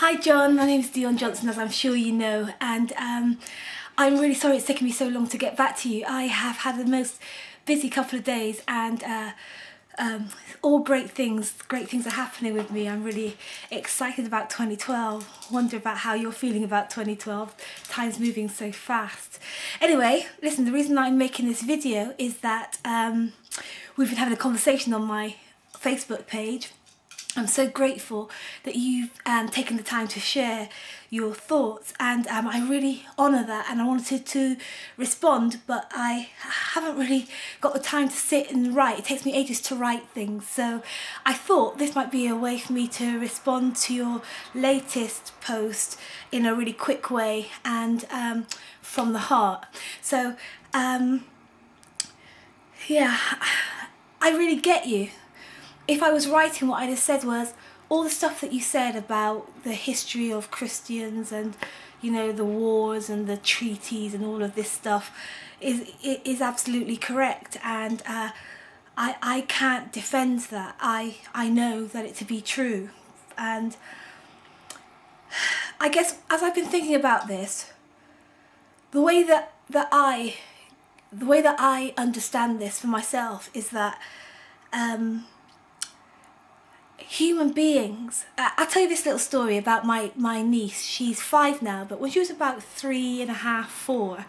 Hi John, my name is Dion Johnson, as I'm sure you know, and I'm really sorry it's taken me so long to get back to you. I have had the most busy couple of days, and all great things are happening with me. I'm really excited about 2012. Wonder about how you're feeling about 2012. Time's moving so fast. Anyway, listen, the reason I'm making this video is that we've been having a conversation on my Facebook page. I'm so grateful that you've taken the time to share your thoughts, and I really honour that, and I wanted to respond, but I haven't really got the time to sit and write. It takes me ages to write things, so I thought this might be a way for me to respond to your latest post in a really quick way and from the heart. So yeah, I really get you. If I was writing, what I'd have said was all the stuff that you said about the history of Christians and, you know, the wars and the treaties and all of this stuff is absolutely correct, and I can't defend that. I know that it to be true, and I guess as I've been thinking about this, the way that I understand this for myself is that human beings, I'll tell you this little story about my niece. She's 5 now, but when she was about 3.5, 4,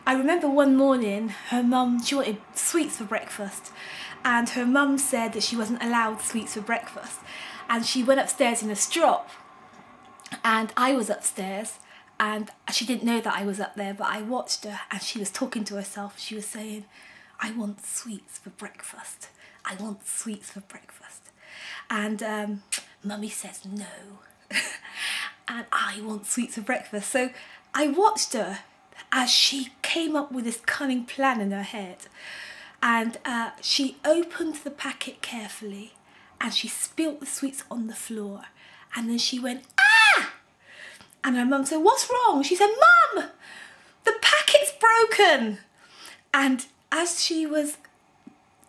I remember one morning her mum, she wanted sweets for breakfast, and her mum said that she wasn't allowed sweets for breakfast, and she went upstairs in a strop, and I was upstairs, and she didn't know that I was up there, but I watched her, and she was talking to herself. She was saying, I want sweets for breakfast. I want sweets for breakfast. And Mummy says no. And I want sweets for breakfast. So I watched her as she came up with this cunning plan in her head. And she opened the packet carefully, and she spilt the sweets on the floor. And then she went, ah! And her mum said, what's wrong? She said, Mum, the packet's broken. And as she was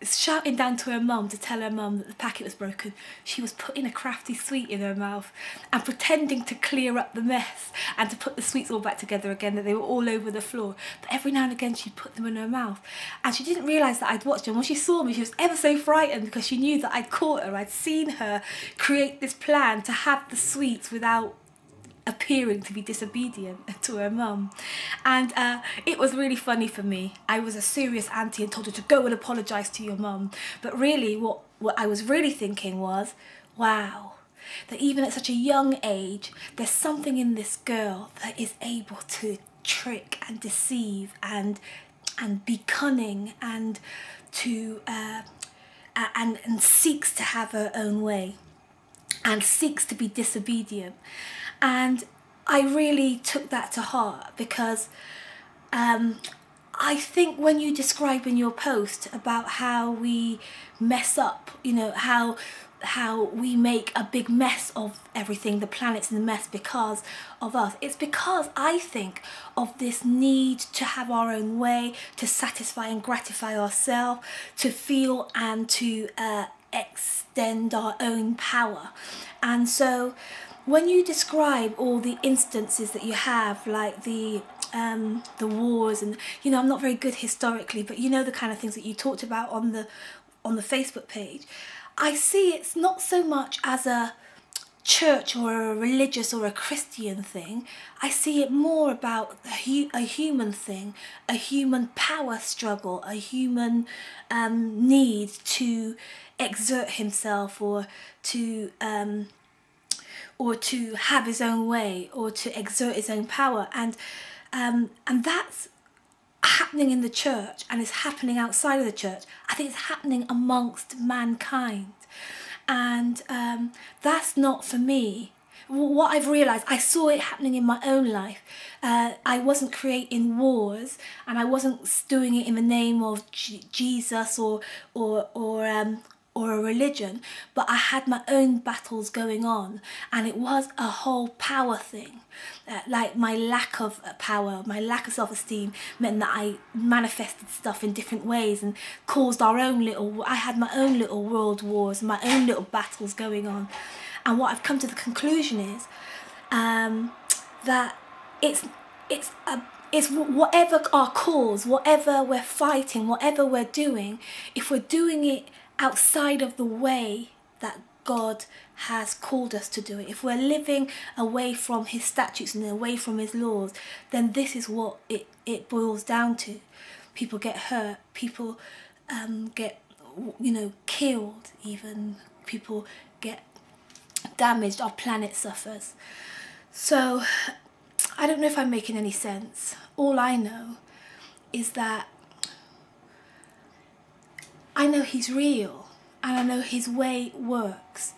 shouting down to her mum to tell her mum that the packet was broken, she was putting a crafty sweet in her mouth and pretending to clear up the mess and to put the sweets all back together again, that they were all over the floor. But every now and again she'd put them in her mouth, and she didn't realise that I'd watched her. And when she saw me, she was ever so frightened, because she knew that I'd caught her. I'd seen her create this plan to have the sweets without appearing to be disobedient to her mum. And it was really funny for me. I was a serious auntie and told her to go and apologise to your mum. But really what I was really thinking was, wow, that even at such a young age, there's something in this girl that is able to trick and deceive and be cunning and to and seeks to have her own way and seeks to be disobedient. And I really took that to heart, because I think when you describe in your post about how we mess up, you know, how we make a big mess of everything, the planet's in a mess because of us. It's because I think of this need to have our own way, to satisfy and gratify ourselves, to feel and to extend our own power. And so when you describe all the instances that you have, like the wars, and you know, I'm not very good historically, but you know the kind of things that you talked about on the Facebook page, I see it's not so much as a church or a religious or a Christian thing. I see it more about a human thing, a human power struggle, a human need to exert himself, or to have his own way, or to exert his own power, and that's happening in the church, and it's happening outside of the church. I think it's happening amongst mankind, and that's not for me. What I've realised, I saw it happening in my own life. I wasn't creating wars, and I wasn't doing it in the name of Jesus or a religion, but I had my own battles going on, and it was a whole power thing. Like my lack of power, my lack of self-esteem meant that I manifested stuff in different ways and caused I had my own little world wars, my own little battles going on. And what I've come to the conclusion is, that it's whatever our cause, whatever we're fighting, whatever we're doing, if we're doing it outside of the way that God has called us to do it, if we're living away from his statutes and away from his laws, then this is what it boils down to. People get hurt, people get, killed even, people get damaged, our planet suffers. So I don't know if I'm making any sense. All I know is that I know he's real, and I know his way works,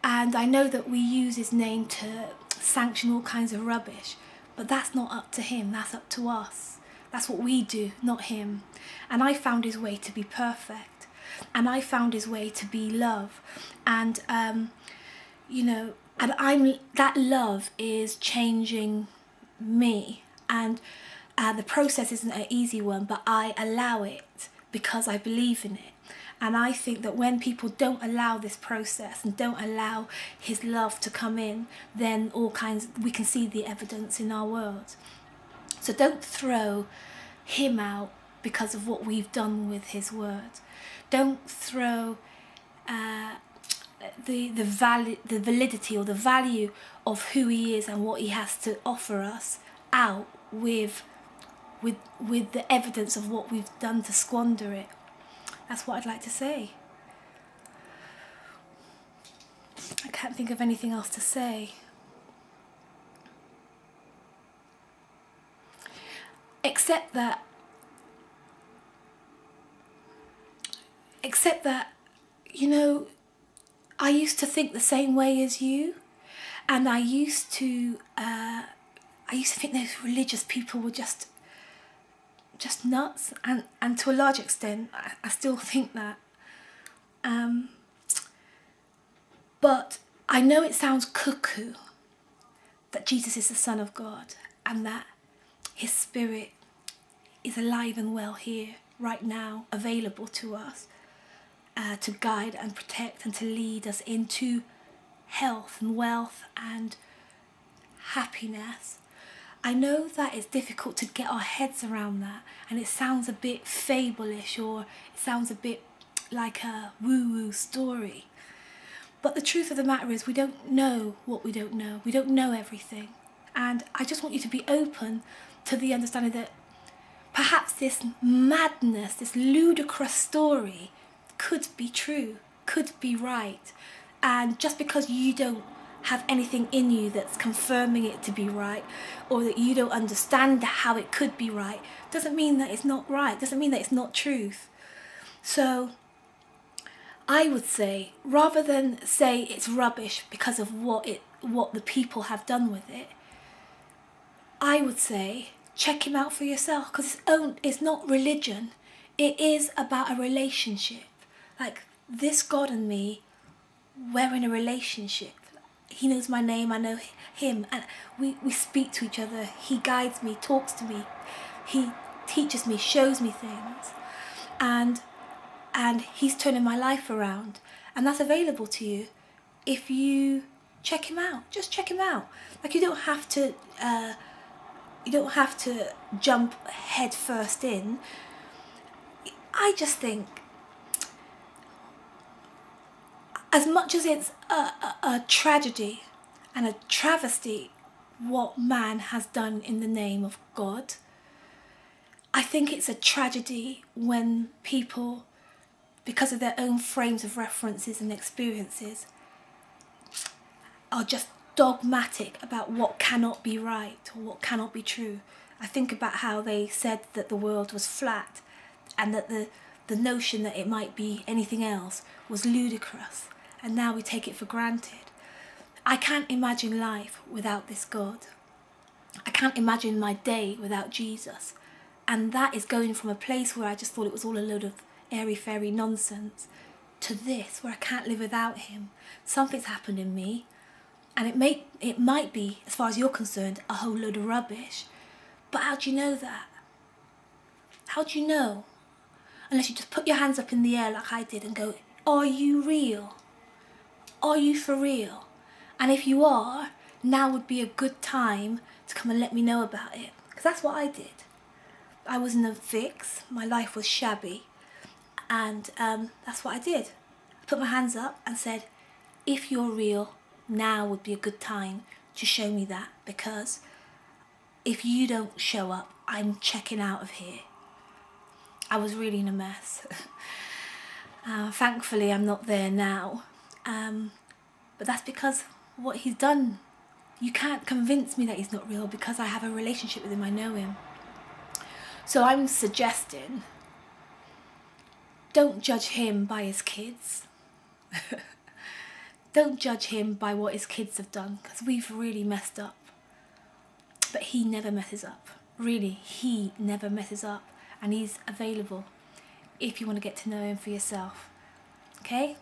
and I know that we use his name to sanction all kinds of rubbish, but that's not up to him, that's up to us. That's what we do, not him. And I found his way to be perfect, and I found his way to be love, and that love is changing me, and the process isn't an easy one, but I allow it because I believe in it. And I think that when people don't allow this process and don't allow his love to come in, then we can see the evidence in our world. So don't throw him out because of what we've done with his word. Don't throw the validity or the value of who he is and what he has to offer us out with the evidence of what we've done to squander it. That's what I'd like to say. I can't think of anything else to say. Except that, I used to think the same way as you, and I used to think those religious people were just nuts, and to a large extent I still think that. But I know it sounds cuckoo that Jesus is the Son of God and that his Spirit is alive and well here right now, available to us, to guide and protect and to lead us into health and wealth and happiness. I know that it's difficult to get our heads around that, and it sounds a bit fable-ish, or it sounds a bit like a woo-woo story. But the truth of the matter is, we don't know what we don't know. We don't know everything. And I just want you to be open to the understanding that perhaps this madness, this ludicrous story could be true, could be right. And just because you don't have anything in you that's confirming it to be right, or that you don't understand how it could be right, doesn't mean that it's not right, doesn't mean that it's not truth. So I would say, rather than say it's rubbish because of what the people have done with it, I would say check him out for yourself, because it's not religion, it is about a relationship. Like, this God and me, we're in a relationship. He knows my name, I know him, and we speak to each other. He guides me, talks to me, he teaches me, shows me things, and he's turning my life around, and that's available to you if you check him out. Just check him out. Like, you don't have to jump head first in. I just think, as much as it's a tragedy and a travesty what man has done in the name of God, I think it's a tragedy when people, because of their own frames of references and experiences, are just dogmatic about what cannot be right or what cannot be true. I think about how they said that the world was flat, and that the notion that it might be anything else was ludicrous, and now we take it for granted. I can't imagine life without this God. I can't imagine my day without Jesus. And that is going from a place where I just thought it was all a load of airy-fairy nonsense to this, where I can't live without him. Something's happened in me, and it might be, as far as you're concerned, a whole load of rubbish. But how do you know that? How do you know? Unless you just put your hands up in the air like I did and go, are you real? Are you for real? And if you are, now would be a good time to come and let me know about it. Because that's what I did. I was in a fix, my life was shabby, and that's what I did. I put my hands up and said, if you're real, now would be a good time to show me that, because if you don't show up, I'm checking out of here. I was really in a mess. Thankfully, I'm not there now. But that's because what he's done. You can't convince me that he's not real because I have a relationship with him, I know him. So I'm suggesting, don't judge him by his kids. Don't judge him by what his kids have done, because we've really messed up. But he never messes up. Really, he never messes up. And he's available if you want to get to know him for yourself. Okay?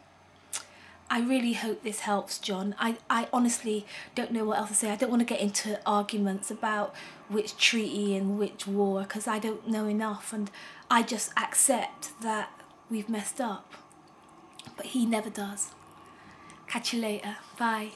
I really hope this helps, John. I honestly don't know what else to say. I don't want to get into arguments about which treaty and which war, because I don't know enough, and I just accept that we've messed up. But he never does. Catch you later. Bye.